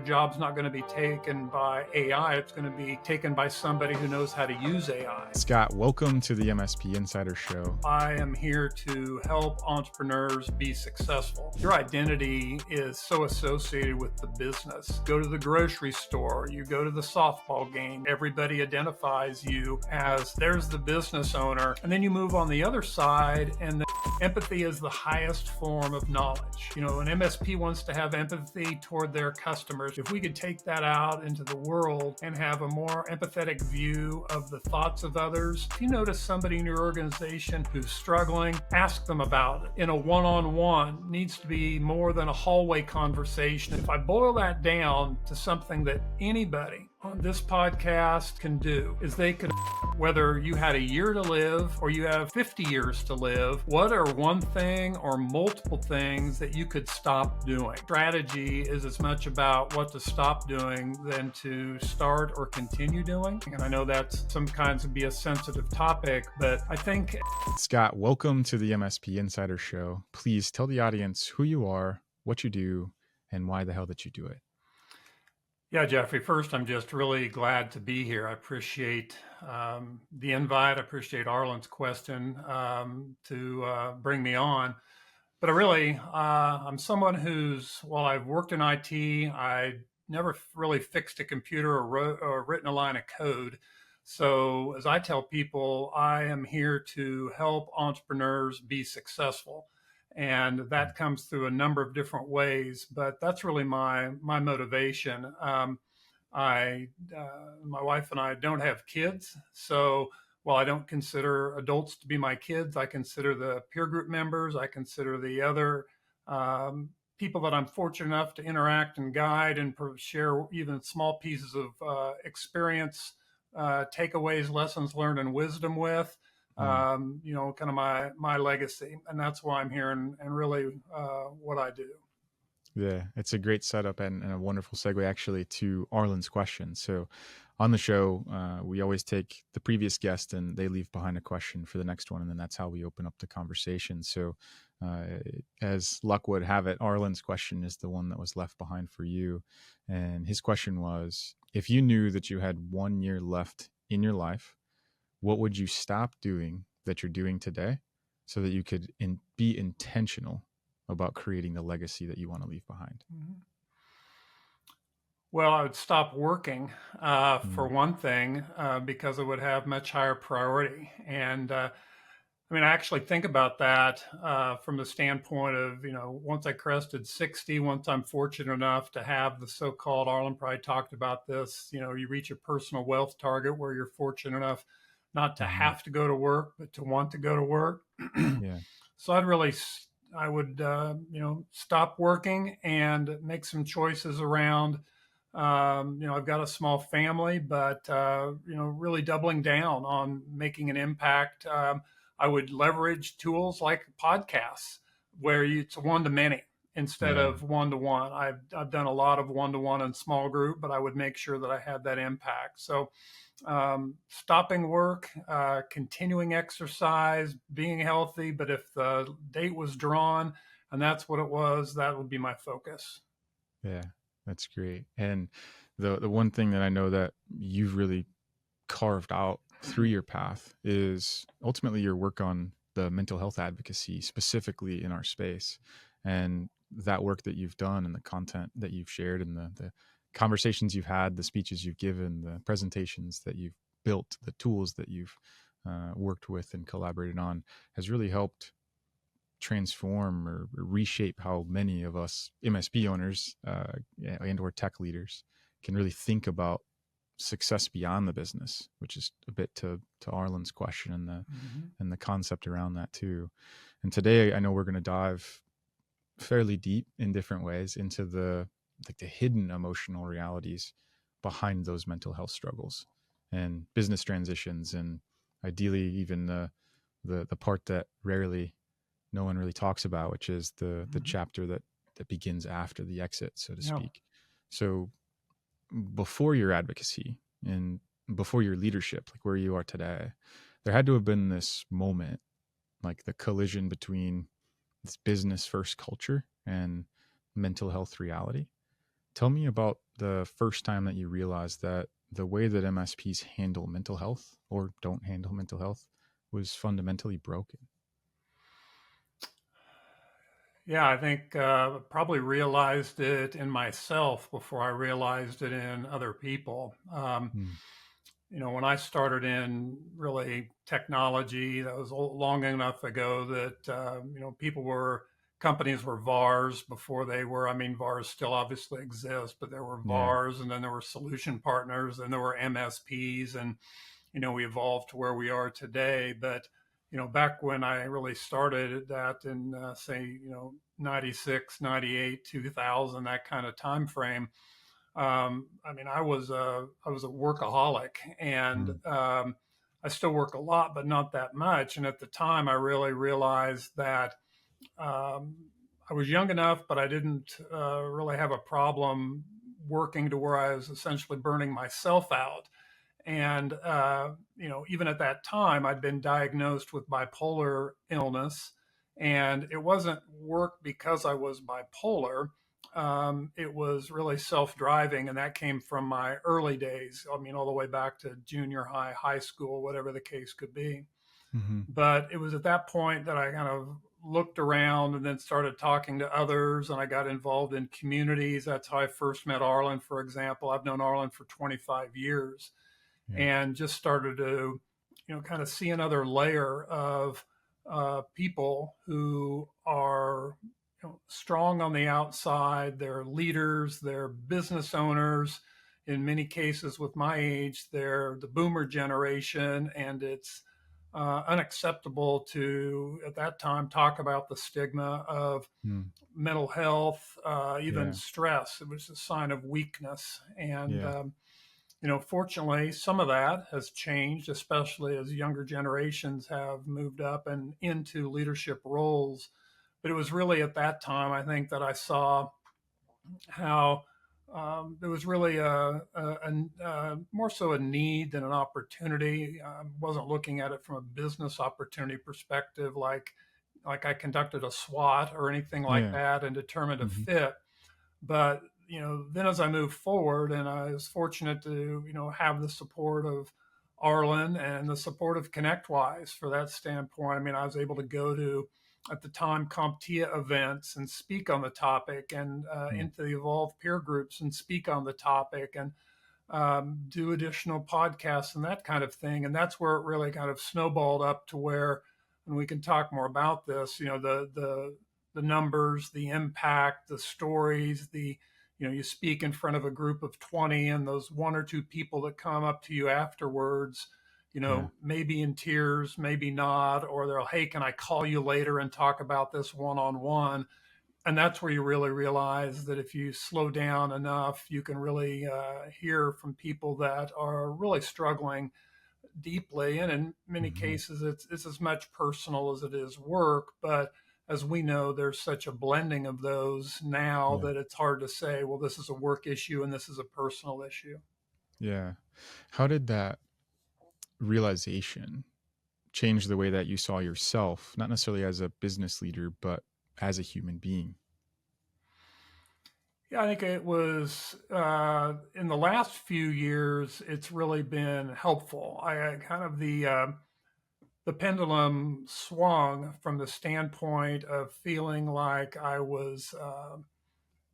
job's not going to be taken by AI. It's going to be taken by somebody who knows how to use AI. Scott, welcome to the MSP Insider Show. I am here to help entrepreneurs be successful. Your identity is so associated with the business. Go to the grocery store, you go to the softball game, everybody identifies you as there's the business owner. And then you move on the other side, and empathy is the highest form of knowledge. You know, an MSP wants to have empathy toward their customers. If we could take that out into the world and have a more empathetic view of the thoughts of others, if you notice somebody in your organization who's struggling, ask them about it. In a one-on-one, needs to be more than a hallway conversation. If I boil that down to something that anybody on this podcast can do, is they can, whether you had a year to live or you have 50 years to live, what are one thing or multiple things that you could stop doing? Strategy is as much about what to stop doing than to start or continue doing. And I know that's sometimes would be a sensitive topic, but I think... Scott, welcome to the MSP Insider Show. Please tell the audience who you are, what you do, and why the hell that you do it. Yeah, Jeffrey, first, I'm just really glad to be here. I appreciate the invite. I appreciate Arlen's question to bring me on. But I'm someone who's, while I've worked in IT, I never really fixed a computer or written a line of code. So as I tell people, I am here to help entrepreneurs be successful. And that comes through a number of different ways, but that's really my motivation. My wife and I don't have kids, so while I don't consider adults to be my kids, I consider the peer group members, I consider the other people that I'm fortunate enough to interact and guide and share even small pieces of experience, takeaways, lessons learned, and wisdom with. Kind of my legacy, and that's why I'm here and really what I do. Yeah, it's a great setup and a wonderful segue actually to Arlen's question. So on the show, we always take the previous guest and they leave behind a question for the next one. And then that's how we open up the conversation. So as luck would have it, Arlen's question is the one that was left behind for you. And his question was, if you knew that you had 1 year left in your life, what would you stop doing that you're doing today so that you could be intentional about creating the legacy that you want to leave behind? Mm-hmm. Well, I would stop working for one thing because it would have much higher priority. And I actually think about that from the standpoint of, once I crested 60, once I'm fortunate enough to have the so-called, Arlen probably talked about this, you reach a personal wealth target where you're fortunate enough not to have to go to work, but to want to go to work. Yeah. So I would stop working and make some choices around, I've got a small family, but, really doubling down on making an impact. I would leverage tools like podcasts where it's one-to-many instead of one-to-one. I've done a lot of one-to-one and small group, but I would make sure that I had that impact. So stopping work, continuing exercise, being healthy, but if the date was drawn and that's what it was, that would be my focus. Yeah, that's great. And the one thing that I know that you've really carved out through your path is ultimately your work on the mental health advocacy, specifically in our space. And that work that you've done and the content that you've shared and the conversations you've had, the speeches you've given, the presentations that you've built, the tools that you've worked with and collaborated on has really helped transform or reshape how many of us MSP owners and or tech leaders can really think about success beyond the business, which is a bit to Arlen's question and the concept around that too. And today I know we're going to dive fairly deep in different ways into the hidden emotional realities behind those mental health struggles and business transitions, and ideally even the part that no one really talks about, which is the chapter that begins after the exit, so to speak. So before your advocacy and before your leadership, like where you are today, there had to have been this moment, like the collision between this business first culture and mental health reality. Tell me about the first time that you realized that the way that MSPs handle mental health or don't handle mental health was fundamentally broken. Yeah, I think probably realized it in myself before I realized it in other people. Mm. When I started in really technology, that was long enough ago that, companies were VARs before they were, I mean, VARs still obviously exist, but there were Yeah. VARs and then there were solution partners and there were MSPs. And we evolved to where we are today. But, back when I really started that in, say, 96, 98, 2000, that kind of time frame, I mean, I was a workaholic, and Mm. I still work a lot, but not that much. And at the time, I really realized that um, I was young enough, but I didn't really have a problem working to where I was essentially burning myself out. And even at that time, I'd been diagnosed with bipolar illness, and it wasn't work because I was bipolar. It was really self-driving, and that came from my early days. I mean, all the way back to junior high, high school, whatever the case could be. Hmm. But it was at that point that I kind of looked around and then started talking to others, and I got involved in communities. That's how I first met Arlen, for example. I've known Arlen for 25 years Yeah. and just started to, kind of see another layer of people who are strong on the outside. They're leaders, they're business owners. In many cases, with my age, they're the boomer generation, and it's unacceptable to, at that time, talk about the stigma of Mm. mental health, even Yeah. stress. It was a sign of weakness. And Yeah. fortunately, some of that has changed, especially as younger generations have moved up and into leadership roles. But it was really at that time, I think, that I saw how there was really more so a need than an opportunity. I wasn't looking at it from a business opportunity perspective, like I conducted a SWOT or anything like Yeah. that and determined a Hmm. fit. But then as I moved forward, and I was fortunate to have the support of Arlen and the support of ConnectWise for that standpoint. I mean, I was able to go to, at the time, CompTIA events and speak on the topic, and Mm. into the Evolve peer groups and speak on the topic, and do additional podcasts and that kind of thing. And that's where it really kind of snowballed up to where, and we can talk more about this, the numbers, the impact, the stories, you speak in front of a group of 20, and those one or two people that come up to you afterwards, Yeah. maybe in tears, maybe not, or they'll, hey, can I call you later and talk about this one on one? And that's where you really realize that if you slow down enough, you can really hear from people that are really struggling deeply. And in many Hmm. cases, it's as much personal as it is work. But as we know, there's such a blending of those now Yeah. that it's hard to say, well, this is a work issue and this is a personal issue. Yeah. How did that realization change the way that you saw yourself, not necessarily as a business leader, but as a human being? Yeah, I think it was in the last few years, it's really been helpful. I kind of the pendulum swung from the standpoint of feeling like I was,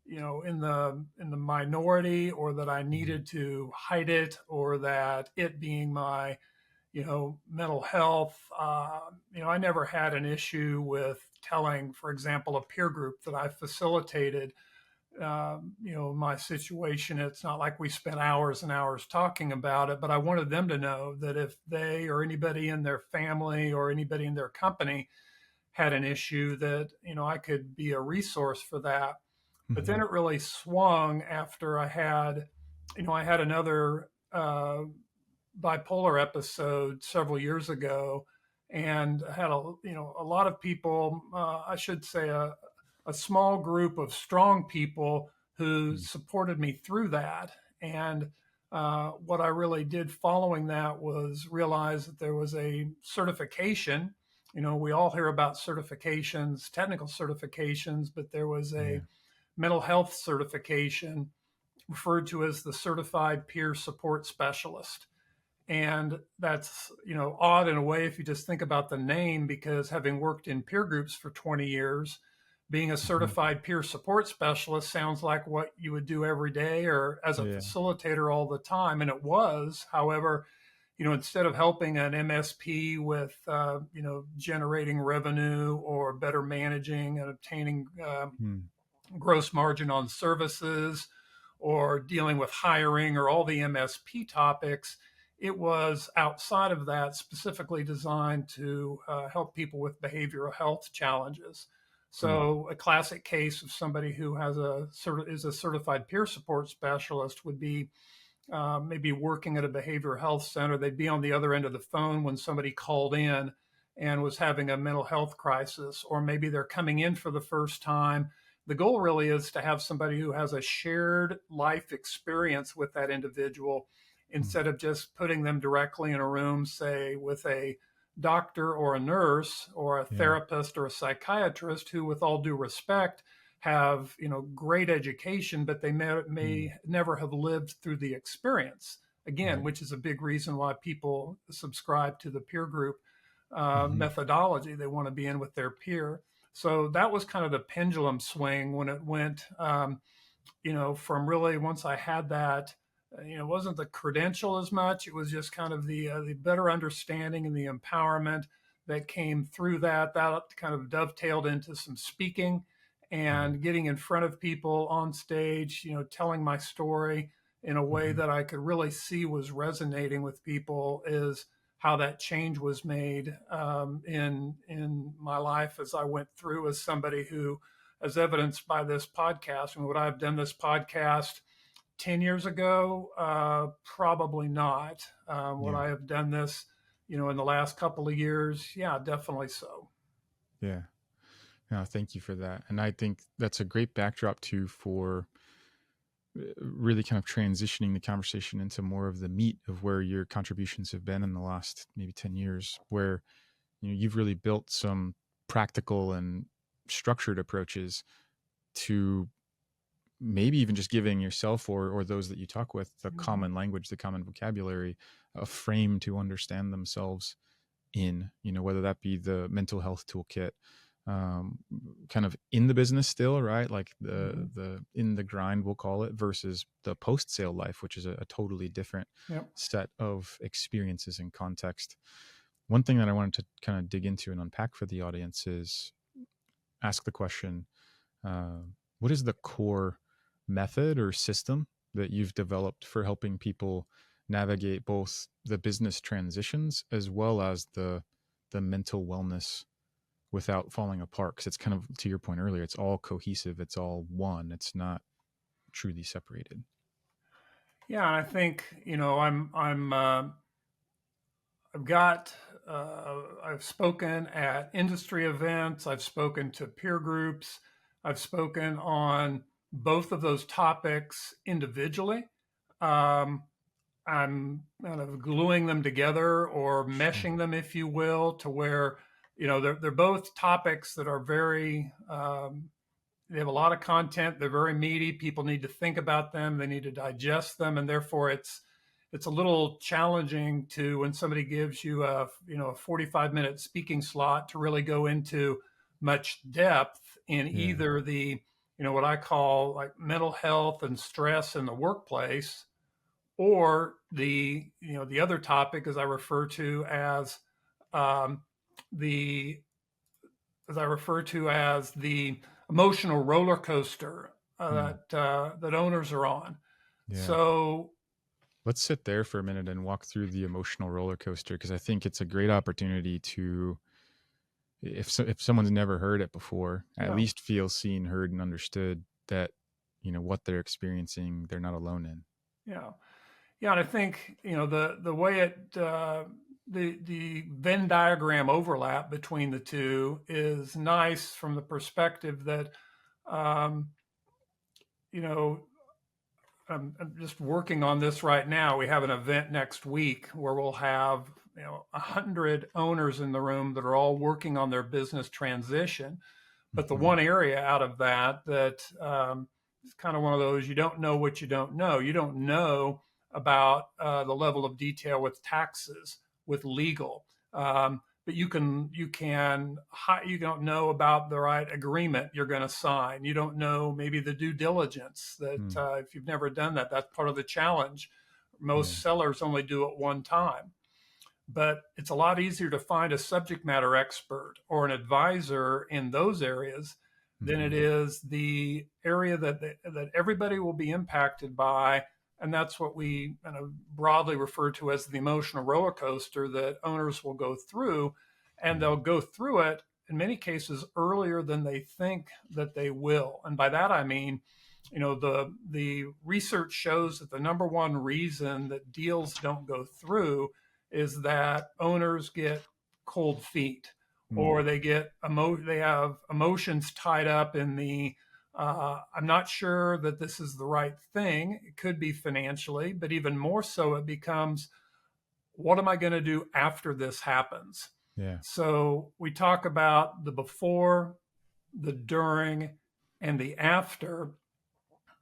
in the minority, or that I Mhm. needed to hide it, or that it being my, mental health. I never had an issue with telling, for example, a peer group that I facilitated, my situation. It's not like we spent hours and hours talking about it, but I wanted them to know that if they or anybody in their family or anybody in their company had an issue, that, I could be a resource for that. But then Mhm. it really swung after I had another bipolar episode several years ago, and I had a lot of people, I should say a small group of strong people who Mm. supported me through that. And what I really did following that was realize that there was a certification. We all hear about certifications, technical certifications, but there was Yeah. a mental health certification referred to as the certified peer support specialist. And that's, odd in a way if you just think about the name, because having worked in peer groups for 20 years, being a Mhm. certified peer support specialist sounds like what you would do every day or as a Yeah. facilitator all the time. And it was. However, instead of helping an MSP with, generating revenue or better managing and obtaining Mm. gross margin on services or dealing with hiring or all the MSP topics, it was outside of that, specifically designed to help people with behavioral health challenges. Mm. So a classic case of somebody who is a certified peer support specialist would be maybe working at a behavioral health center. They'd be on the other end of the phone when somebody called in and was having a mental health crisis, or maybe they're coming in for the first time. The goal really is to have somebody who has a shared life experience with that individual Mm. instead of just putting them directly in a room, say, with a doctor or a nurse or a Yeah. therapist or a psychiatrist who, with all due respect, have great education, but they may Mm. never have lived through the experience. Again, Right. which is a big reason why people subscribe to the peer group Hmm. methodology. They want to be in with their peer. So that was kind of the pendulum swing when it went, from really once I had that. It wasn't the credential as much. It was just kind of the better understanding and the empowerment that came through that. That kind of dovetailed into some speaking Right. and getting in front of people on stage, telling my story in a way Hmm. that I could really see was resonating with people, is how that change was made in my life as I went through as somebody who, as evidenced by this podcast. And would I have done this podcast 10 years ago? Probably not. Would Yeah. I have done this, in the last couple of years? Yeah, definitely so. Yeah. No, thank you for that. And I think that's a great backdrop too for really kind of transitioning the conversation into more of the meat of where your contributions have been in the last maybe 10 years, where you've really built some practical and structured approaches to maybe even just giving yourself or those that you talk with the Mhm. common language, the common vocabulary, a frame to understand themselves in, whether that be the mental health toolkit, um, kind of in the business still, right? Like Mhm. the in the grind, we'll call it, versus the post sale life, which is a totally different Yep. set of experiences and context. One thing that I wanted to kind of dig into and unpack for the audience is ask the question, uh, what is the core method or system that you've developed for helping people navigate both the business transitions as well as the mental wellness without falling apart? Because it's kind of, to your point earlier, it's all cohesive, it's all one, it's not truly separated. Yeah, and I think I've got I've spoken at industry events. I've spoken to peer groups. I've spoken on both of those topics individually. Um, I'm kind of gluing them together or Sure. meshing them, if you will, to where they're both topics that are very they have a lot of content. They're very meaty. People need to think about them. They need to digest them, and therefore it's a little challenging to, when somebody gives you a 45-minute speaking slot, to really go into much depth in Yeah. either the what I call like mental health and stress in the workplace, or the other topic, um, the as I refer to as the emotional roller coaster Hmm. that owners are on. Yeah. So Let's sit there for a minute and walk through the emotional roller coaster, because I think it's a great opportunity to, if someone's never heard it before, at yeah, least feel seen, heard, and understood that what they're experiencing, they're not alone in. yeah, yeah, and I think the way the Venn diagram overlap between the two is nice from the perspective that um, you know I'm just working on this right now. We have an event next week where we'll have 100 owners in the room that are all working on their business transition. But the Mhm. one area out of that it's kind of one of those, you don't know what you don't know. You don't know about the level of detail with taxes, with legal. But you don't know about the right agreement you're going to sign. You don't know maybe the due diligence that Mm. if you've never done that, that's part of the challenge. Yeah. Most sellers only do it one time, but it's a lot easier to find a subject matter expert or an advisor in those areas than it Mm-hmm. is the area that everybody will be impacted by. And that's what we kind of broadly refer to as the emotional roller coaster that owners will go through. And Yeah. they'll go through it in many cases earlier than they think that they will. And by that, I mean, the research shows that the number one reason that deals don't go through is that owners get cold feet, Mm. or they have emotions tied up in the I'm not sure that this is the right thing. It could be financially, but even more so, it becomes, what am I going to do after this happens? Yeah. So we talk about the before, the during, and the after,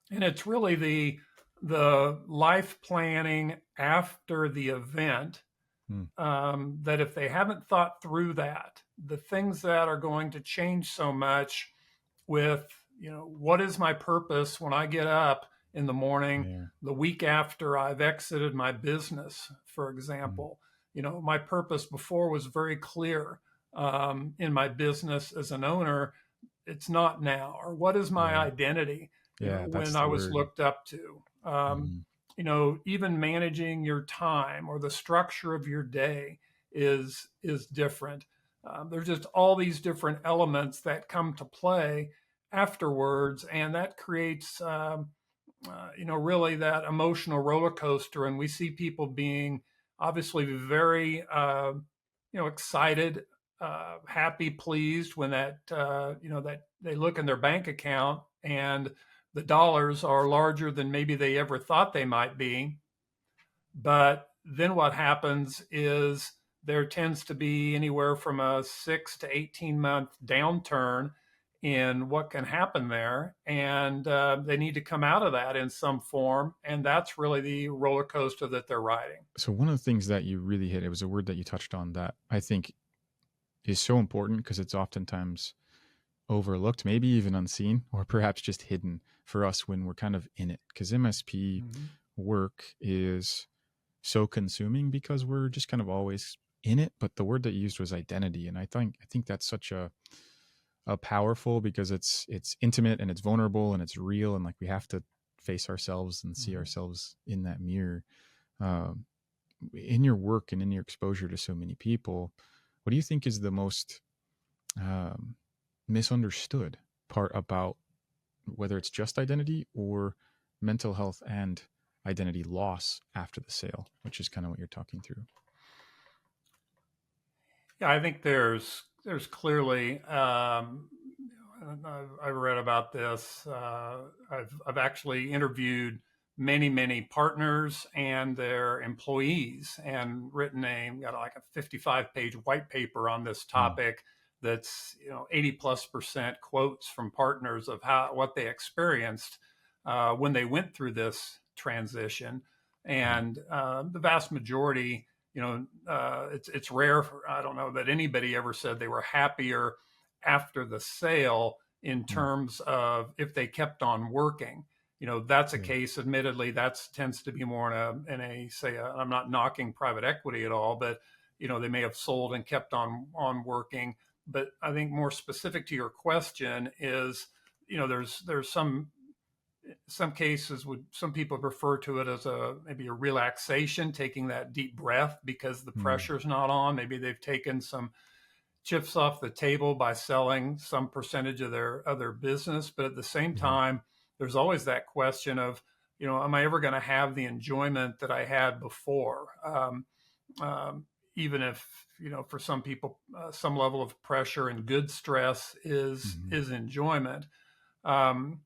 and it's really the life planning after the event, Mm. that if they haven't thought through that, the things that are going to change so much with, what is my purpose when I get up in the morning Yeah. the week after I've exited my business, for Mm. example. My purpose before was very clear in my business as an owner. It's not now. Or what is my Right. identity, Yeah, when that's I the was word. looked up to? Mm. Even managing your time or the structure of your day is different. There's just all these different elements that come to play afterwards, and that creates really that emotional roller coaster. And we see people being obviously very excited, happy, pleased when that they look in their bank account and the dollars are larger than maybe they ever thought they might be. But then what happens is there tends to be anywhere from a 6 to 18 month downturn in what can happen there. And they need to come out of that in some form. And that's really the roller coaster that they're riding. So one of the things that you really hit, it was a word that you touched on that I think is so important because it's oftentimes overlooked, maybe even unseen, or perhaps just hidden for us when we're kind of in it. Because MSP Mm-hmm. work is so consuming because we're just kind of always in it. But the word that you used was identity, and I think that's such a powerful, because it's intimate and it's vulnerable and it's real, and like we have to face ourselves and see Mm-hmm. ourselves in that mirror. Um, in your work and in your exposure to so many people, what do you think is the most um, misunderstood part about whether it's just identity or mental health and identity loss after the sale, which is kind of what you're talking through? Yeah, I think there's clearly. I've read about this. I've actually interviewed many partners and their employees, and written got like a 55-page white paper on this Mm. topic. That's 80+% quotes from partners of what they experienced when they went through this transition, Yeah. and the vast majority, it's rare I don't know that anybody ever said they were happier after the sale in Mm. terms of if they kept on working. That's a Yeah. case, admittedly, that tends to be more I'm not knocking private equity at all, but they may have sold and kept on working. But I think more specific to your question is, there's some cases would some people refer to it as maybe a relaxation, taking that deep breath because the Mm. pressure's not on. Maybe they've taken some chips off the table by selling some percentage of their other business. But at the same Yeah. time, there's always that question of, am I ever going to have the enjoyment that I had before? Even if, for some people, some level of pressure and good stress Mhm. is enjoyment. Um,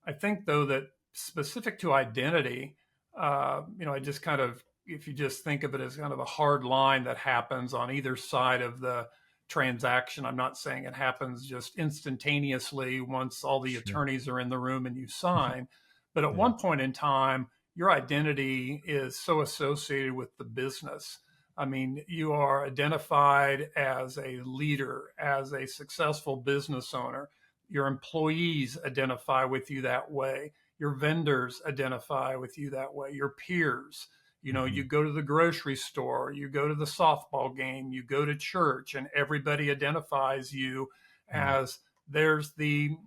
I think, though, that specific to identity, I just kind of, if you just think of it as kind of a hard line that happens on either side of the transaction. I'm not saying it happens just instantaneously once all the Sure. attorneys are in the room and you sign. But at Yeah. one point in time, your identity is so associated with the business. I mean, you are identified as a leader, as a successful business owner. Your employees identify with you that way. Your vendors identify with you that way. Your peers, Mm-hmm. you go to the grocery store, you go to the softball game, you go to church, and everybody identifies you Mm. as there's the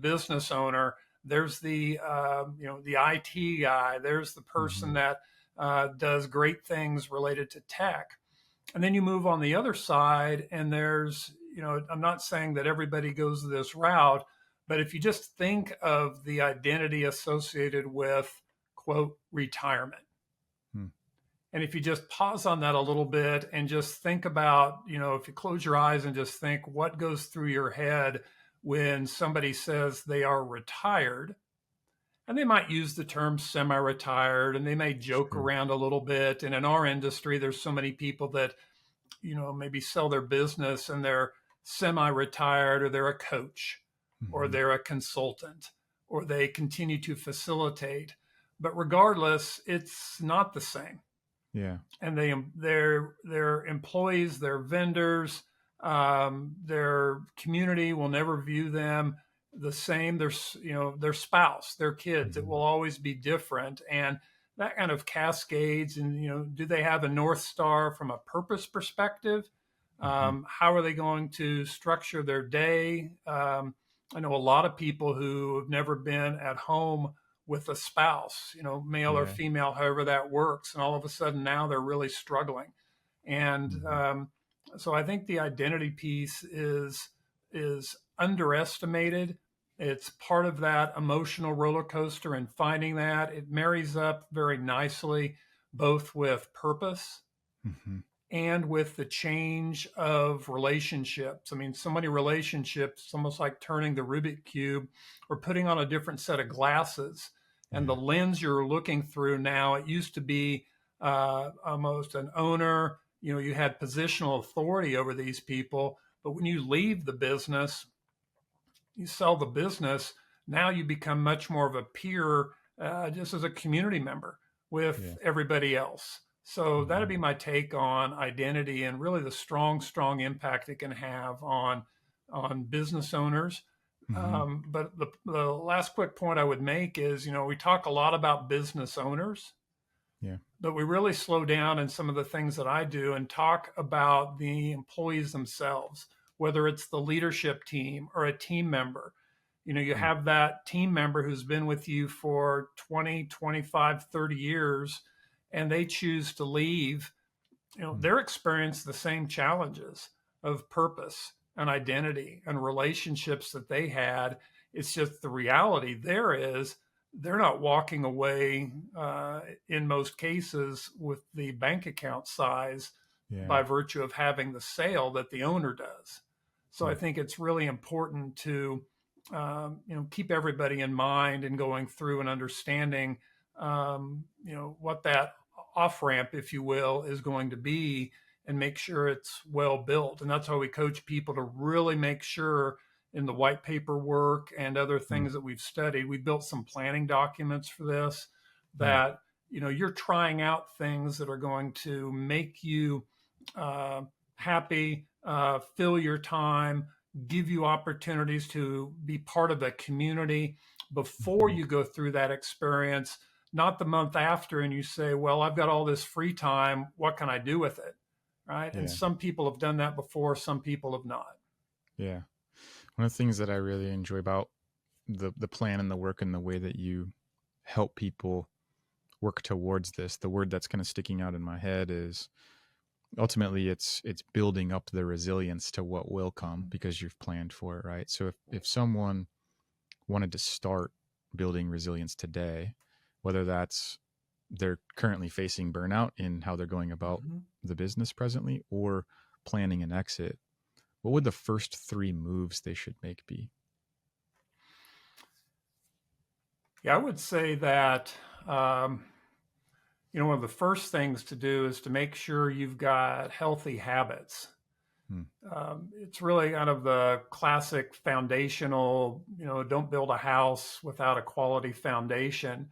business owner, there's the IT guy, there's the Mm-hmm. person that does great things related to tech. And then you move on the other side, and I'm not saying that everybody goes this route, but if you just think of the identity associated with, quote, retirement, Mm. and if you just pause on that a little bit and just think about, if you close your eyes and just think what goes through your head when somebody says they are retired, and they might use the term semi-retired and they may joke Sure. around a little bit. And in our industry, there's so many people that, maybe sell their business and they're semi-retired, or they're a coach, or Mm-hmm. they're a consultant, or they continue to facilitate. But regardless, it's not the same. Yeah. And their employees, their vendors, their community will never view them the same. Their spouse, their kids, it Mm-hmm. will always be different, and that kind of cascades. And do they have a north star from a purpose perspective? Mm-hmm. How are they going to structure their day? I know a lot of people who have never been at home with a spouse, male or Yeah. female, however that works. And all of a sudden now they're really struggling. And Mm-hmm. so I think the identity piece is underestimated. It's part of that emotional roller coaster, and finding that it marries up very nicely both with purpose Mm-hmm. and with the change of relationships. I mean, so many relationships, almost like turning the Rubik Cube or putting on a different set of glasses. And the Yeah. lens you're looking through now, it used to be almost an owner, you had positional authority over these people. But when you leave the business, you sell the business, now you become much more of a peer, just as a community member with Yeah. everybody else. So that'd Mm-hmm. be my take on identity and really the strong impact it can have on business owners. Mm-hmm. But the last quick point I would make is, we talk a lot about business owners, Yeah. but we really slow down in some of the things that I do and talk about the employees themselves, whether it's the leadership team or a team member. You Mm. have that team member who's been with you for 20, 25, 30 years, and they choose to leave. Mm. They're experiencing the same challenges of purpose and identity and relationships that they had. It's just the reality there is they're not walking away in most cases with the bank account size Yeah. by virtue of having the sale that the owner does. So I Mm. think it's really important to keep everybody in mind and going through and understanding what that off ramp, if you will, is going to be, and make sure it's well built. And that's how we coach people to really make sure in the white paper work and other Mm. things that we've studied. We built some planning documents for this Mm. that, you're trying out things that are going to make you uh, happy, fill your time, give you opportunities to be part of a community before Mm-hmm. you go through that experience, not the month after, and you say, well, I've got all this free time, what can I do with it? Right. And Yeah. some people have done that before, some people have not. Yeah. One of the things that I really enjoy about the plan and the work and the way that you help people work towards this, the word that's kind of sticking out in my head is ultimately it's building up the resilience to what will come because you've planned for it, right? So if someone wanted to start building resilience today, whether that's they're currently facing burnout in how they're going about Mm-hmm. the business presently or planning an exit, what would the first three moves they should make be? Yeah, I would say that, um, one of the first things to do is to make sure you've got healthy habits. Hmm. It's really kind of the classic foundational, don't build a house without a quality foundation.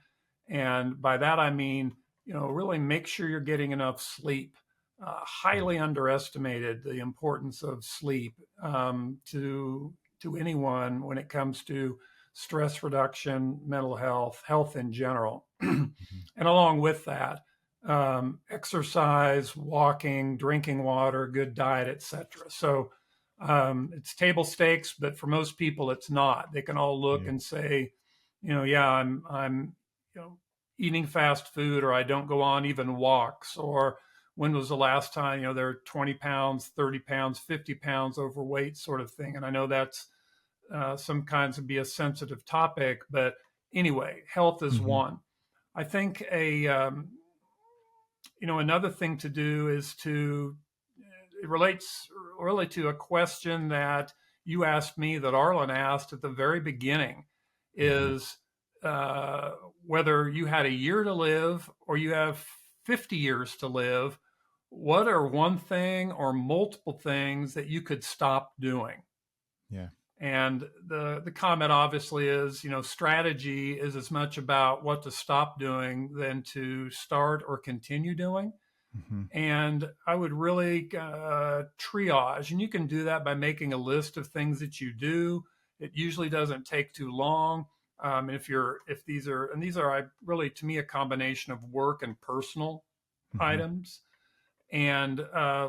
And by that, I mean, really make sure you're getting enough sleep. Highly underestimated the importance of sleep to anyone when it comes to stress reduction, mental health, health in general. And Mhm. along with that, exercise, walking, drinking water, good diet, etc. So it's table stakes, but for most people, it's not. They can all look Yeah. and say, yeah, I'm, eating fast food, or I don't go on even walks, or when was the last time, they're 20 pounds, 30 pounds, 50 pounds overweight, sort of thing. And I know that's some kinds of be a sensitive topic, but anyway, health is Hmm. one. I think another thing to do is it relates really to a question that you asked me that Arlen asked at the very beginning Hmm. is whether you had a year to live or you have 50 years to live, what are one thing or multiple things that you could stop doing? Yeah. And the comment obviously is, strategy is as much about what to stop doing than to start or continue doing. Hmm. And I would really triage, and you can do that by making a list of things that you do. It usually doesn't take too long. If these are, and these are really to me a combination of work and personal Hmm. items, and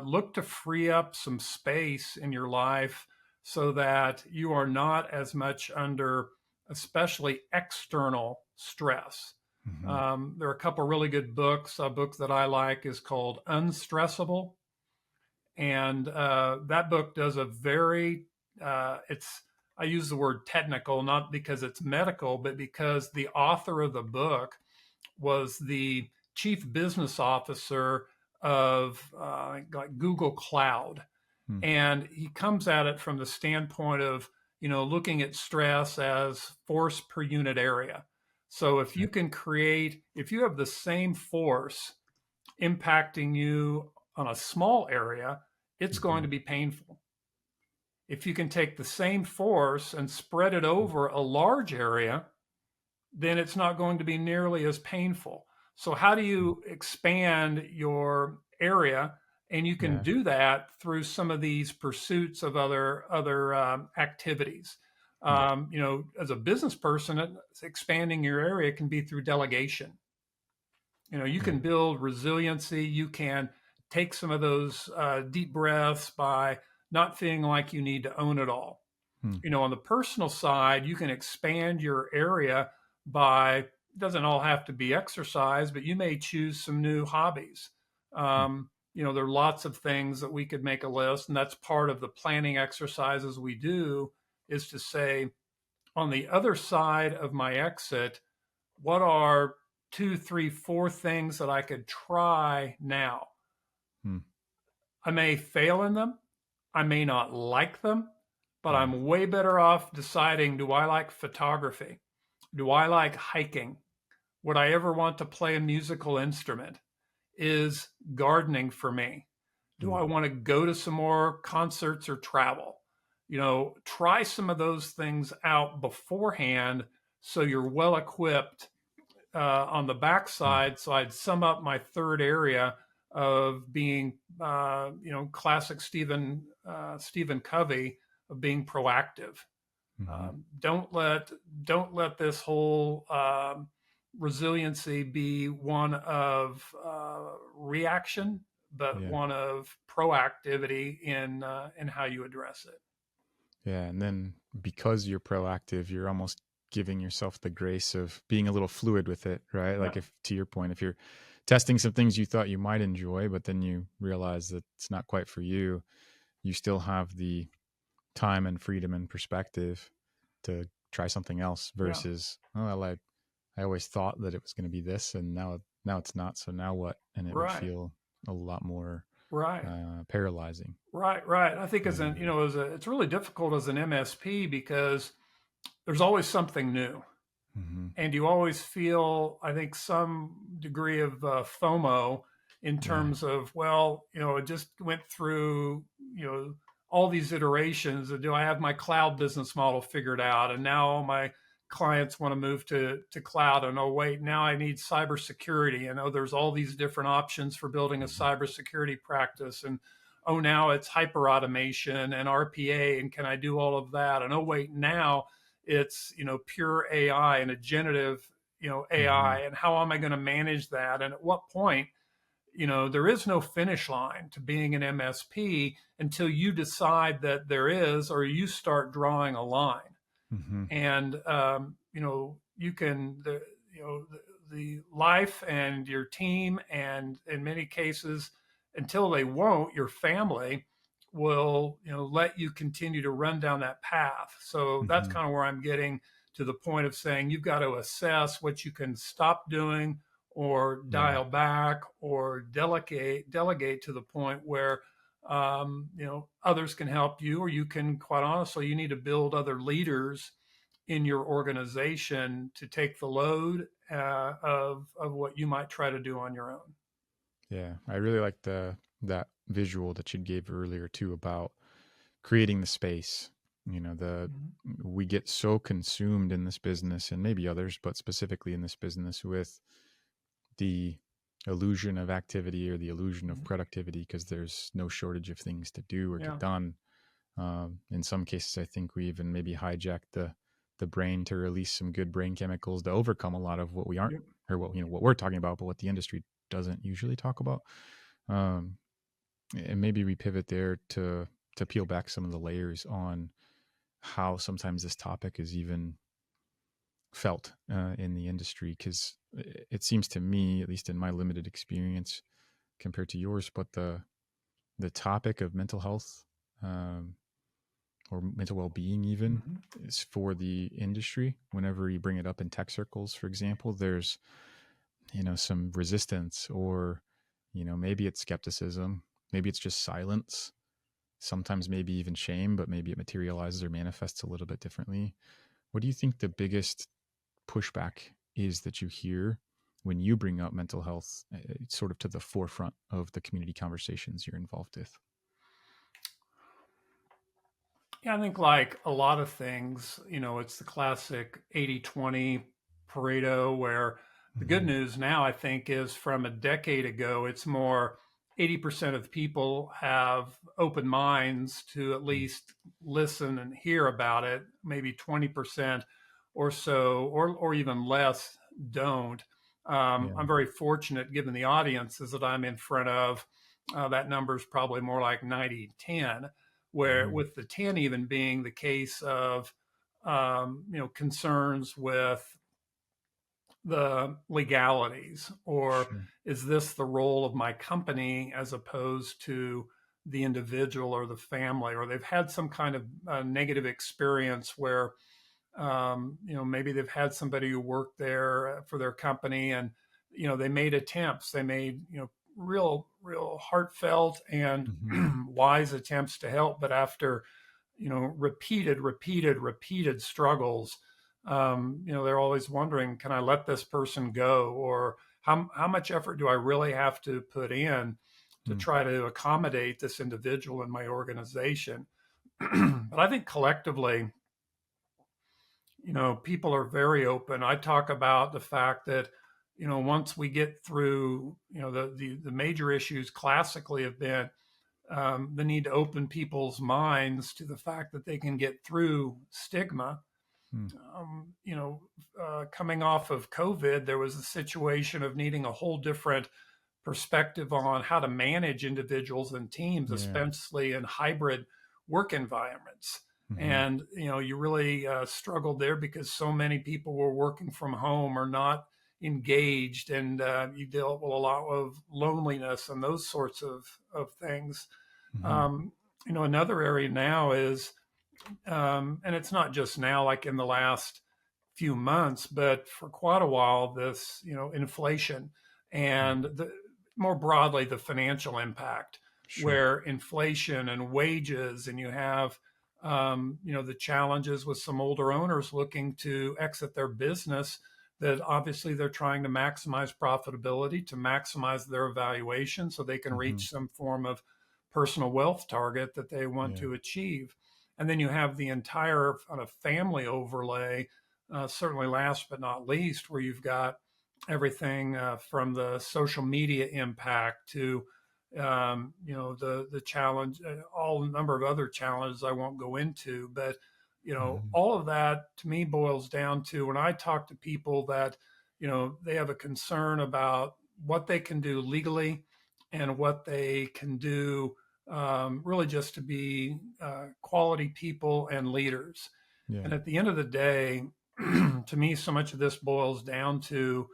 look to free up some space in your life so that you are not as much under, especially external stress. Hmm. There are a couple really good books. A book that I like is called Unstressable. And that book does a very, I use the word technical, not because it's medical, but because the author of the book was the chief business officer of like Google Cloud. Hmm. And he comes at it from the standpoint of, looking at stress as force per unit area. So if Okay. you can if you have the same force impacting you on a small area, it's going Hmm. to be painful. If you can take the same force and spread it over a large area, then it's not going to be nearly as painful. So, how do you expand your area? And you can Yeah. do that through some of these pursuits of other activities. Yeah. As a business person, expanding your area can be through delegation. You Yeah. can build resiliency. You can take some of those deep breaths by not feeling like you need to own it all. Hmm. On the personal side, you can expand your area by, it doesn't all have to be exercise, but you may choose some new hobbies. Hmm. There are lots of things that we could make a list, and that's part of the planning exercises we do is to say, on the other side of my exit, what are two, three, four things that I could try now? Hmm. I may fail in them. I may not like them, but Yeah. I'm way better off deciding, do I like photography? Do I like hiking? Would I ever want to play a musical instrument? Is gardening for me? Do Hmm. I want to go to some more concerts or travel? Try some of those things out beforehand so you're well equipped on the Hmm. backside. So I'd sum up my third area of being, classic Stephen Covey of being proactive. Hmm. Don't let this whole resiliency be one of reaction, but Yeah. one of proactivity in how you address it. Yeah. And then because you're proactive, you're almost giving yourself the grace of being a little fluid with it, right? Yeah, Like, if to your point, if you're testing some things you thought you might enjoy, but then you realize that it's not quite for you, you still have the time and freedom and perspective to try something else yeah, versus, oh, I always thought that it was going to be this, and now it's not. So now what? And it would right, feel a lot more right. paralyzing. Right. I think Yeah. it's really difficult as an MSP because there's always something new, Hmm. and you always feel, I think, some degree of FOMO in Yeah. terms of, well, it just went through, all these iterations. Do I have my cloud business model figured out? And now all my clients want to move to cloud. And oh, wait, now I need cybersecurity. And oh, there's all these different options for building a Mhm. cybersecurity practice. And oh, now it's hyper automation and RPA. And can I do all of that? And oh, wait, now it's, pure AI and a generative, AI. Mhm. And how am I going to manage that? And at what point, there is no finish line to being an MSP until you decide that there is, or you start drawing a line. Mhm. And you can the life and your team, and in many cases, until they won't, your family will let you continue to run down that path. So that's Mhm. kind of where I'm getting to the point of saying you've got to assess what you can stop doing or Yeah. dial back or delegate to the point where others can help you, or you can, quite honestly, you need to build other leaders in your organization to take the load of what you might try to do on your own. Yeah. I really like the that visual that you gave earlier too about creating the space. You know, the Mhm. we get so consumed in this business and maybe others, but specifically in this business with the illusion of activity or the illusion of Mhm. productivity because there's no shortage of things to do or get Yeah. done. In some cases, I think we even maybe hijack the brain to release some good brain chemicals to overcome a lot of what we aren't Yep. or what we're talking about, but what the industry doesn't usually talk about. Um, and maybe we pivot there to peel back some of the layers on how sometimes this topic is even felt in the industry because it seems to me, at least in my limited experience compared to yours, but the topic of mental health um, or mental well-being even Mhm. is for the industry. Whenever you bring it up in tech circles, for example, there's some resistance or maybe it's skepticism, maybe it's just silence, sometimes maybe even shame, but maybe it materializes or manifests a little bit differently. What do you think the biggest pushback is that you hear when you bring up mental health sort of to the forefront of the community conversations you're involved with? Yeah, I think like a lot of things, it's the classic 80-20 Pareto, where the good Mm-hmm. news now, I think, is from a decade ago, it's more 80% of people have open minds to at least listen and hear about it. Maybe 20% or so, or even less, don't. Yeah. I'm very fortunate given the audiences that I'm in front of. That number is probably more like 90-10, where Mm-hmm. with the 10 even being the case of concerns with the legalities, or Sure. is this the role of my company as opposed to the individual or the family, or they've had some kind of negative experience where maybe they've had somebody who worked there for their company, and they made attempts, they made real heartfelt and Mm-hmm. wise attempts to help, but after repeated struggles, they're always wondering, can I let this person go? Or how much effort do I really have to put in to Mm. try to accommodate this individual in my organization? But I think collectively, people are very open. I talk about the fact that, once we get through, the major issues classically have been the need to open people's minds to the fact that they can get through stigma. Mm. Coming off of COVID, there was a situation of needing a whole different perspective on how to manage individuals and teams, Yeah. especially in hybrid work environments. Mm-hmm. And you really struggled there because so many people were working from home or not engaged, and you dealt with a lot of loneliness and those sorts of things. Mm-hmm. Um, another area now is, and it's not just now, like in the last few months, but for quite a while, this, inflation Mm. and more broadly, the financial impact, Sure. where inflation and wages, and you have, the challenges with some older owners looking to exit their business that obviously they're trying to maximize profitability, to maximize their evaluation so they can Hmm. reach some form of personal wealth target that they want Yeah. to achieve. And then you have the entire kind of family overlay, certainly last but not least, where you've got everything from the social media impact to the challenge, all a number of other challenges I won't go into, but Hmm. all of that to me boils down to when I talk to people that they have a concern about what they can do legally and what they can do really just to be quality people and leaders. Yeah. And at the end of the day, to me, so much of this boils down to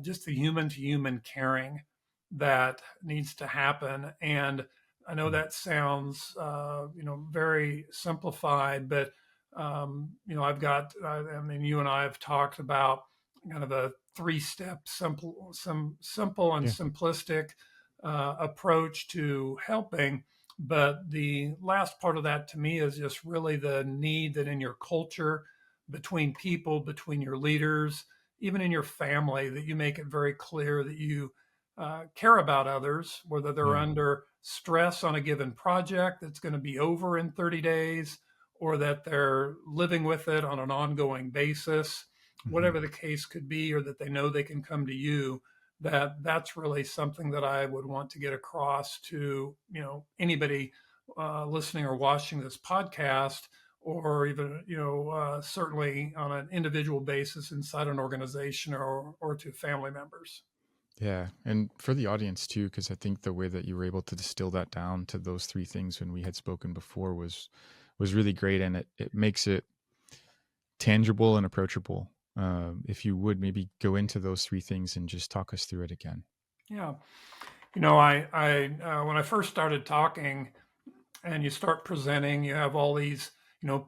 just the human to human caring that needs to happen. And I know Mm. that sounds, very simplified, but I've got. I mean, you and I have talked about kind of a three-step, simple and Yeah. simplistic approach to helping. But the last part of that to me is just really the need that in your culture, between people, between your leaders, even in your family, that you make it very clear that you care about others, whether they're Yeah. under stress on a given project that's going to be over in 30 days, or that they're living with it on an ongoing basis, Hmm. whatever the case could be, or that they know they can come to you. That's really something that I would want to get across to anybody listening or watching this podcast, or even certainly on an individual basis inside an organization or to family members. Yeah. And for the audience too, because I think the way that you were able to distill that down to those three things when we had spoken before was really great, and it makes it tangible and approachable. If you would maybe go into those three things and just talk us through it again. Yeah. I when I first started talking and you start presenting, you have all these,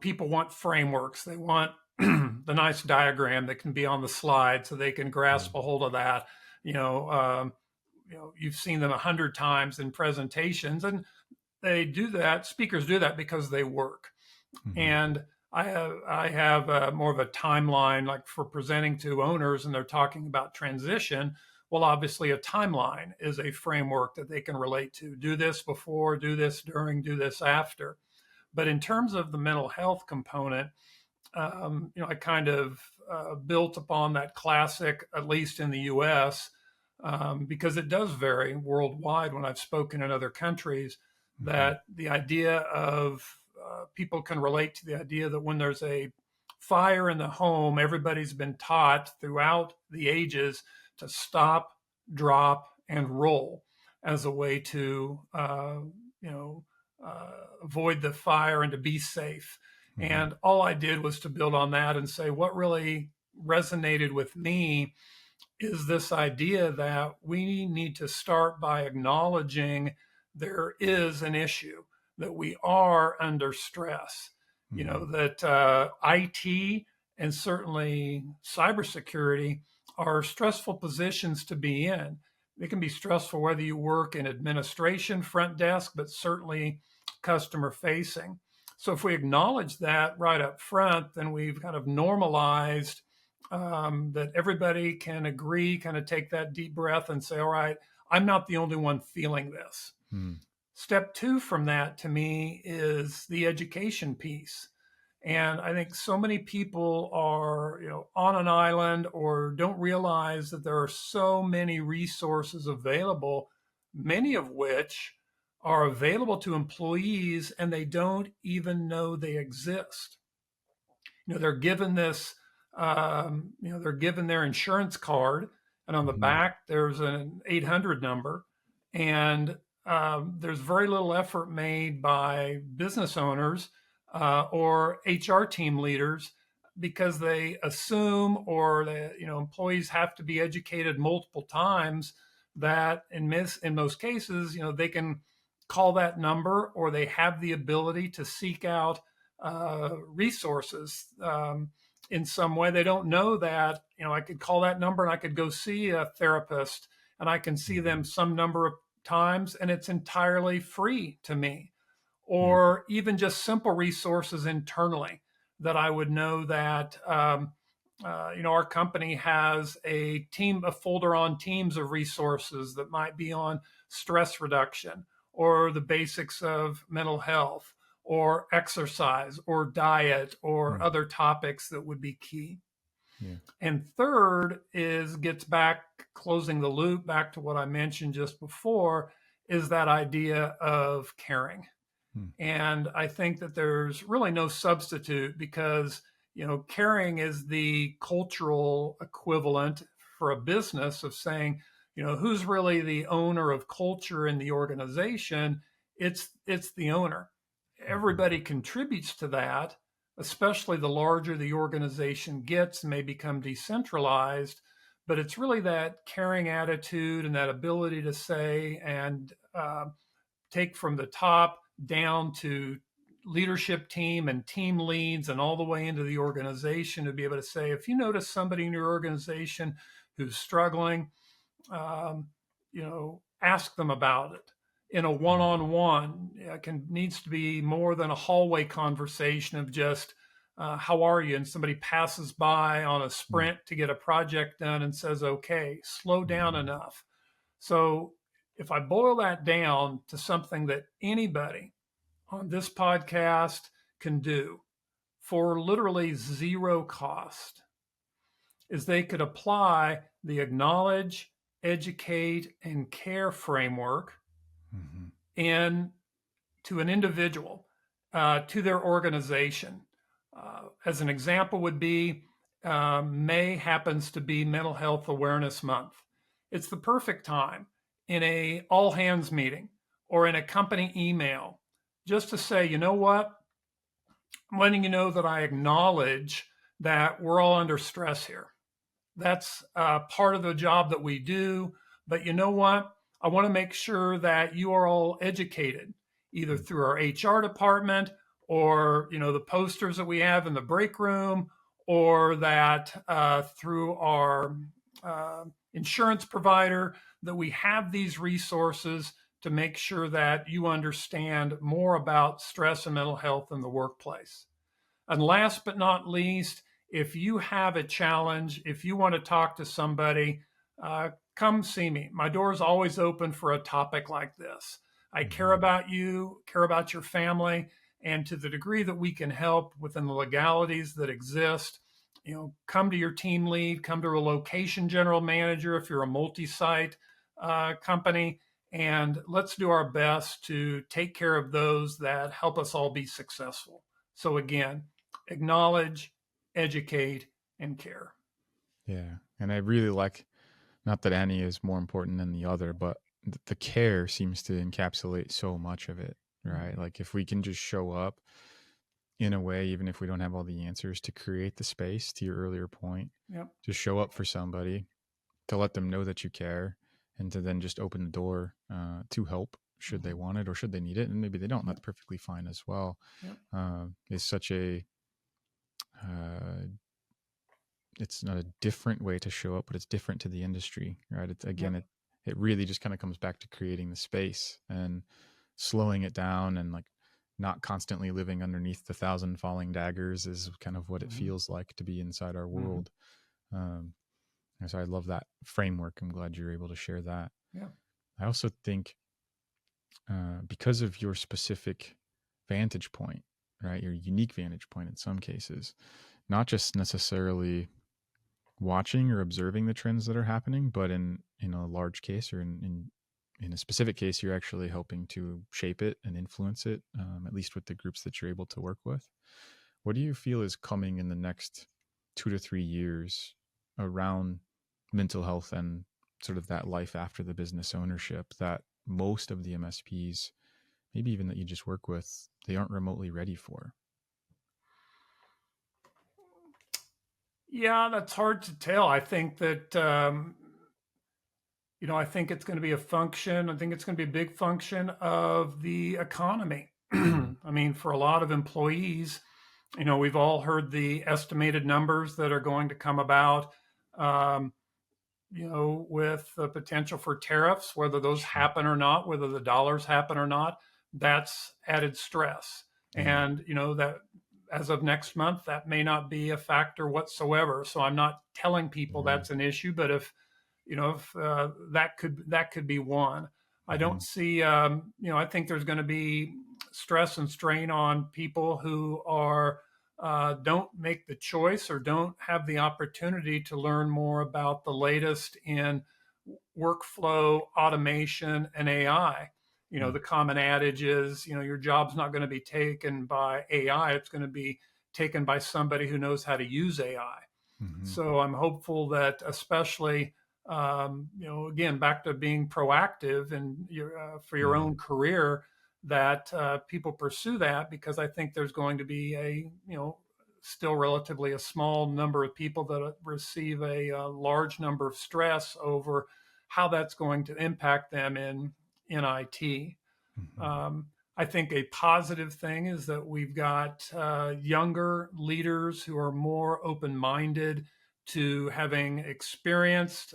people want frameworks. They want the nice diagram that can be on the slide so they can grasp Mm-hmm. a hold of that. You know, um, you've seen them 100 times in presentations, and they do that. Speakers do that because they work. Mm-hmm. And I have more of a timeline, like for presenting to owners, and they're talking about transition. Well, obviously, a timeline is a framework that they can relate to. Do this before, do this during, do this after. But in terms of the mental health component, I kind of built upon that classic, at least in the U.S., because it does vary worldwide when I've spoken in other countries, Mm-hmm. that the idea of people can relate to the idea that when there's a fire in the home, everybody's been taught throughout the ages to stop, drop, and roll as a way to, you know, avoid the fire and to be safe. Mm-hmm. And all I did was to build on that and say what really resonated with me is this idea that we need to start by acknowledging there is an issue, that we are under stress, Mm-hmm. that IT and certainly cybersecurity are stressful positions to be in. It can be stressful whether you work in administration, front desk, but certainly customer facing. So if we acknowledge that right up front, then we've kind of normalized that everybody can agree, kind of take that deep breath and say, all right, I'm not the only one feeling this. Mm-hmm. Step two from that to me is the education piece. And I think so many people are, on an island or don't realize that there are so many resources available, many of which are available to employees and they don't even know they exist. They're given this, they're given their insurance card, and on the Mm-hmm. back there's an 800 number, and there's very little effort made by business owners or HR team leaders because they assume or employees have to be educated multiple times that in most cases they can call that number or they have the ability to seek out resources in some way. They don't know that, I could call that number and I could go see a therapist and I can see Mm-hmm. them some number of times and it's entirely free to me. Yeah. Or even just simple resources internally that I would know that Our company has a folder on teams of resources that might be on stress reduction or the basics of mental health or exercise or diet or other topics that would be key. Yeah. And third gets back, closing the loop back to what I mentioned just before, is that idea of caring. And I think that there's really no substitute because, caring is the cultural equivalent for a business of saying, who's really the owner of culture in the organization? It's the owner. Everybody contributes to that, especially the larger the organization gets, may become decentralized. But it's really that caring attitude and that ability to say and take from the top down to leadership team and team leads and all the way into the organization to be able to say, if you notice somebody in your organization who's struggling, ask them about it in a one-on-one. Needs to be more than a hallway conversation of just, how are you? And somebody passes by on a sprint to get a project done and says, okay, slow down enough. So if I boil that down to something that anybody on this podcast can do for literally zero cost, is they could apply the acknowledge, educate, and care framework in to an individual, to their organization. As an example would be, May happens to be Mental Health Awareness Month. It's the perfect time in a all hands meeting or in a company email just to say, you know what, I'm letting you know that I acknowledge that we're all under stress here. That's part of the job that we do. But you know what? I want to make sure that you are all educated, either through our HR department or, the posters that we have in the break room, or that through our insurance provider, that we have these resources to make sure that you understand more about stress and mental health in the workplace. And last but not least, if you have a challenge, if you want to talk to somebody, come see me. My door is always open for a topic like this. I care about you, care about your family, and to the degree that we can help within the legalities that exist, come to your team lead, come to a location general manager if you're a multi-site company, and let's do our best to take care of those that help us all be successful. So again, acknowledge, educate, and care. Yeah. And I really like, not that any is more important than the other, but the care seems to encapsulate so much of it, right? Like if we can just show up in a way, even if we don't have all the answers, to create the space, to your earlier point, to show up for somebody, to let them know that you care, and to then just open the door to help should they want it or should they need it. And maybe they don't, that's perfectly fine as well. Is such a, it's not a different way to show up, but it's different to the industry, right? It's again, it really just kind of comes back to creating the space and slowing it down, and like not constantly living underneath the 1,000 falling daggers is kind of what it feels like to be inside our world. And so I love that framework. I'm glad you're able to share that. I also think because of your specific vantage point, right? Your unique vantage point in some cases, not just necessarily watching or observing the trends that are happening, but in a large case or in a specific case, you're actually helping to shape it and influence it, at least with the groups that you're able to work with. What do you feel is coming in the next 2 to 3 years around mental health and sort of that life after the business ownership that most of the MSPs, maybe even that you just work with, they aren't remotely ready for? Yeah, that's hard to tell. I think that, I think it's going to be a function. I think it's going to be a big function of the economy. I mean, for a lot of employees, we've all heard the estimated numbers that are going to come about, with the potential for tariffs, whether those happen or not, whether the dollars happen or not, that's added stress. And, that as of next month, that may not be a factor whatsoever. So I'm not telling people Mm-hmm. that's an issue, but if that could be one. I Mm-hmm. don't see, I think there's going to be stress and strain on people who are don't make the choice or don't have the opportunity to learn more about the latest in workflow automation and AI. The common adage is, your job's not going to be taken by AI. It's going to be taken by somebody who knows how to use AI. Mm-hmm. So I'm hopeful that, especially, again, back to being proactive and for your Yeah. own career, that people pursue that, because I think there's going to be still relatively a small number of people that receive a large number of stress over how that's going to impact them in IT. Mm-hmm. Um, I think a positive thing is that we've got younger leaders who are more open minded to having experienced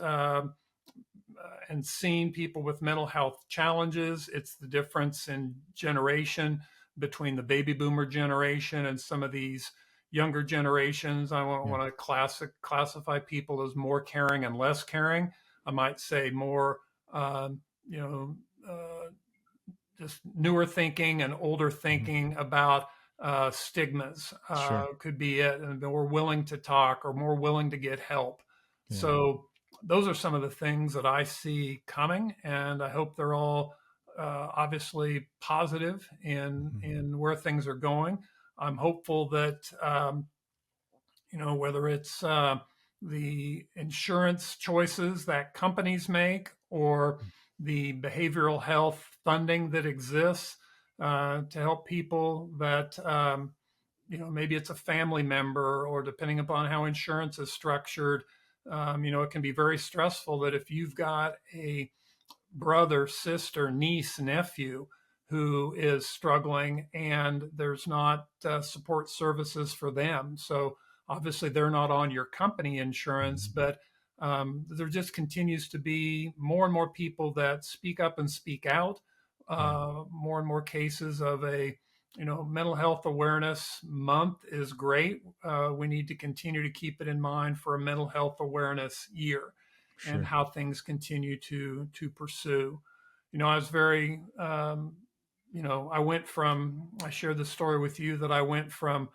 and seen people with mental health challenges. It's the difference in generation between the baby boomer generation and some of these younger generations. I want, Yeah. want to classify people as more caring and less caring. I might say more, um, you know, just newer thinking and older Mm-hmm. thinking about stigmas Sure. could be it, and more willing to talk or more willing to get help. Yeah. So those are some of the things that I see coming, and I hope they're all obviously positive in Mm-hmm. where things are going. I'm hopeful that whether it's the insurance choices that companies make or the behavioral health funding that exists to help people that, maybe it's a family member, or depending upon how insurance is structured, it can be very stressful that if you've got a brother, sister, niece, nephew who is struggling and there's not support services for them. So obviously they're not on your company insurance, Mm-hmm. but there just continues to be more and more people that speak up and speak out. Yeah. More and more cases of mental health awareness month is great. We need to continue to keep it in mind for a mental health awareness year and Sure. how things continue to pursue. I was very, I shared the story with you that I went from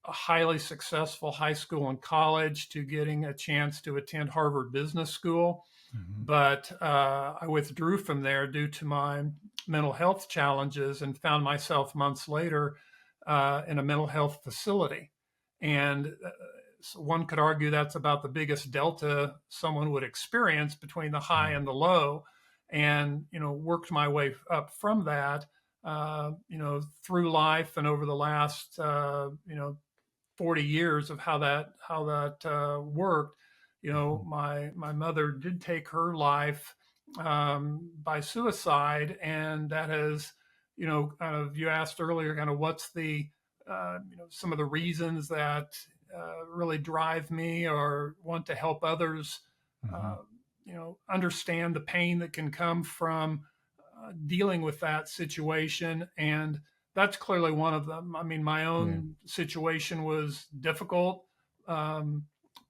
a highly successful high school and college to getting a chance to attend Harvard Business School. Mm-hmm. But I withdrew from there due to my mental health challenges and found myself months later in a mental health facility. And so one could argue that's about the biggest delta someone would experience between the high Yeah. and the low. And, worked my way up from that, through life and over the last, 40 years of how that worked. Mm-hmm. My mother did take her life by suicide, and that has, kind of, you asked earlier, kind of what's the some of the reasons that really drive me or want to help others, Mm-hmm. uh, understand the pain that can come from dealing with that situation. And that's clearly one of them. I mean, my Yeah. own situation was difficult um,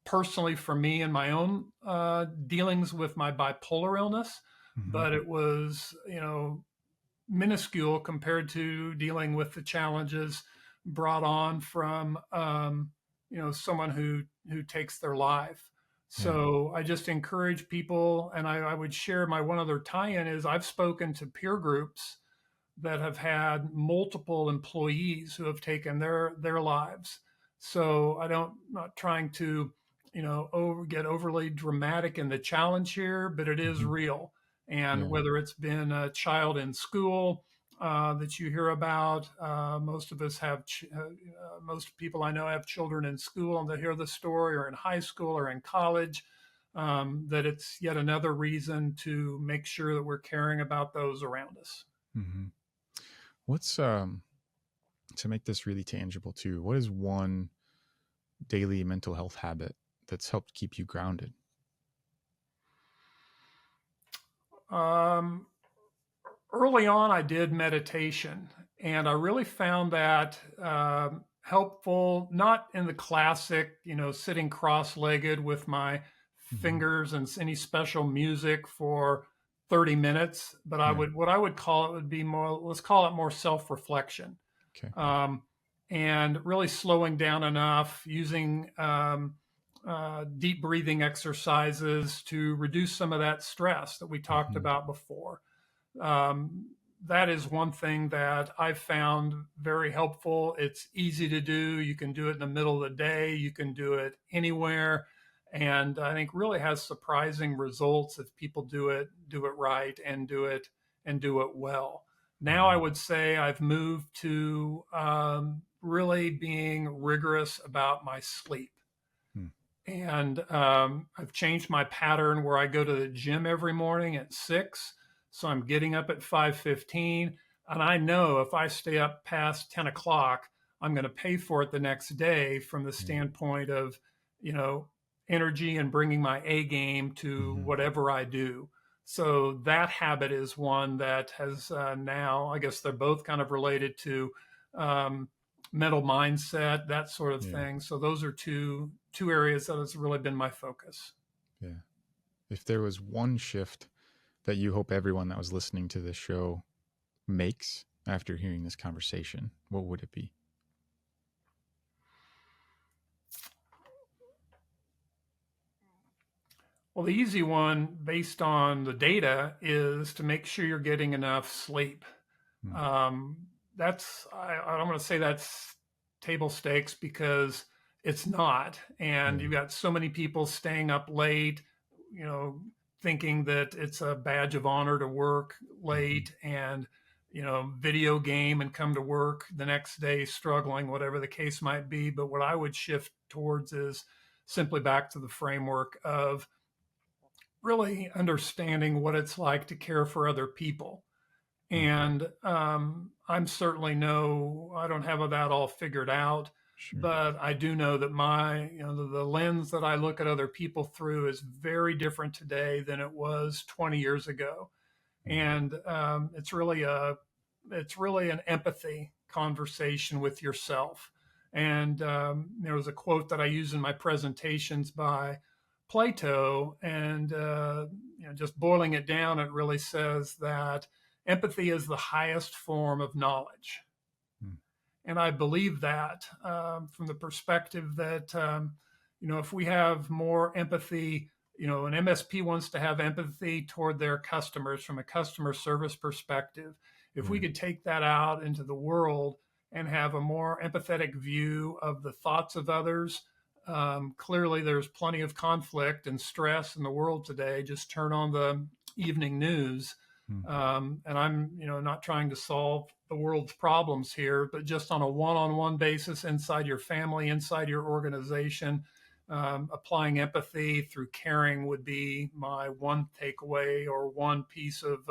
personally for me and my own dealings with my bipolar illness, Mm-hmm. but it was, minuscule compared to dealing with the challenges brought on from, someone who takes their life. Yeah. So I just encourage people, and I would share my one other tie-in is I've spoken to peer groups that have had multiple employees who have taken their lives. So not trying to, get overly dramatic in the challenge here, but it is Mm-hmm. real. And Yeah. whether it's been a child in school that you hear about, most of us have, most people I know have children in school, and they hear the story, or in high school or in college. That it's yet another reason to make sure that we're caring about those around us. Mm-hmm. What's to make this really tangible too? What is one daily mental health habit that's helped keep you grounded? Um, Early on, I did meditation, and I really found that helpful, not in the classic, sitting cross-legged with my Hmm. fingers and any special music for 30 minutes, but Yeah. what I would call it would be more, let's call it more self-reflection. Okay. Um, and really slowing down enough, using deep breathing exercises to reduce some of that stress that we talked Hmm. about before. Um, that is one thing that I've found very helpful. It's easy to do. You can do it in the middle of the day. You can do it anywhere. And I think really has surprising results if people do it right, and do it well. Now I Hmm. would say I've moved to really being rigorous about my sleep. Hmm. And I've changed my pattern where I go to the gym every morning at 6. So I'm getting up at 5:15. And I know if I stay up past 10 o'clock, I'm going to pay for it the next day from the Yeah. standpoint of, you know, energy and bringing my A game to Hmm. whatever I do. So that habit is one that has now, I guess they're both kind of related to um, mental mindset, that sort of Yeah. thing. So those are two areas that has really been my focus. Yeah. If there was one shift that you hope everyone that was listening to this show makes after hearing this conversation, what would it be? Well, the easy one, based on the data, is to make sure you're getting enough sleep. Hmm. Um, I don't want to say that's table stakes, because it's not. And Yeah. you've got so many people staying up late, you know, thinking that it's a badge of honor to work Hmm. late, and, video game and come to work the next day struggling, whatever the case might be. But what I would shift towards is simply back to the framework of really understanding what it's like to care for other people. Hmm. And I'm certainly I don't have that all figured out, Sure. but I do know that the lens that I look at other people through is very different today than it was 20 years ago. Hmm. And it's really an empathy conversation with yourself. And there was a quote that I use in my presentations by Plato, and just boiling it down, it really says that empathy is the highest form of knowledge. Hmm. And I believe that from the perspective that, if we have more empathy, an MSP wants to have empathy toward their customers from a customer service perspective. If we Yeah. could take that out into the world and have a more empathetic view of the thoughts of others, clearly there's plenty of conflict and stress in the world today. Just turn on the evening news. Hmm. And I'm, not trying to solve the world's problems here, but just on a one-on-one basis inside your family, inside your organization, applying empathy through caring would be my one takeaway, or one piece of,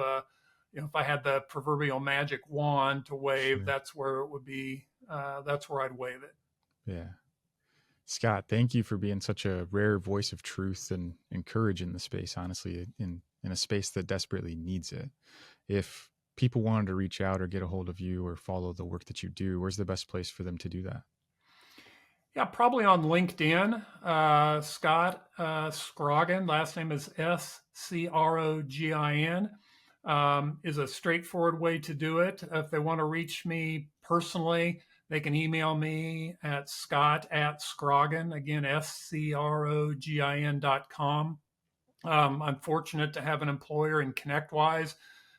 if I had the proverbial magic wand to wave, Sure. that's where it would be. That's where I'd wave it. Yeah. Scott, thank you for being such a rare voice of truth and courage in the space, honestly, in a space that desperately needs it. If people wanted to reach out or get a hold of you or follow the work that you do, where's the best place for them to do that? Yeah, probably on LinkedIn. Scott Scrogin, last name is Scrogin, is a straightforward way to do it. If they want to reach me personally, they can email me at scott@scrogin, again, SCROGIN.com. I'm fortunate to have an employer in ConnectWise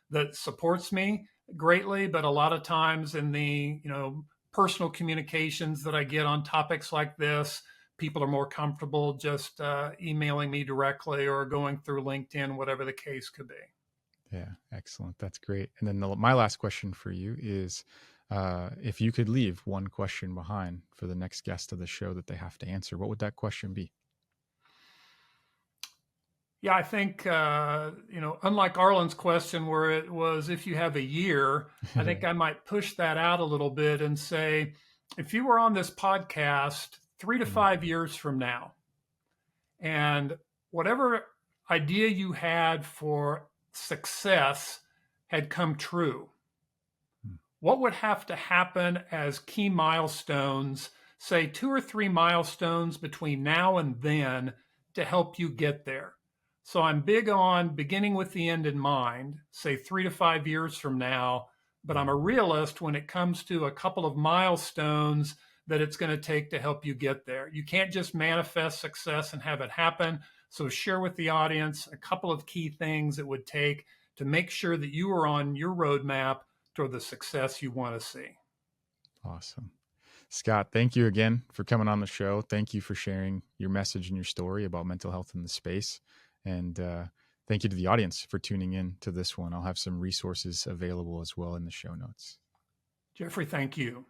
that supports me greatly, but a lot of times in the personal communications that I get on topics like this, people are more comfortable just emailing me directly or going through LinkedIn, whatever the case could be. Yeah, excellent. That's great. And then my last question for you is, if you could leave one question behind for the next guest of the show that they have to answer, what would that question be? Yeah, I think, unlike Arlen's question where it was if you have a year, I think I might push that out a little bit and say, if you were on this podcast 3 to 5 years from now, and whatever idea you had for success had come true, what would have to happen as key milestones, say 2 or 3 milestones between now and then to help you get there. So I'm big on beginning with the end in mind, say 3 to 5 years from now, but I'm a realist when it comes to a couple of milestones that it's going to take to help you get there. You can't just manifest success and have it happen. So share with the audience a couple of key things it would take to make sure that you are on your roadmap toward the success you want to see. Awesome. Scott, thank you again for coming on the show. Thank you for sharing your message and your story about mental health in the space. And thank you to the audience for tuning in to this one. I'll have some resources available as well in the show notes. Jeffrey, thank you.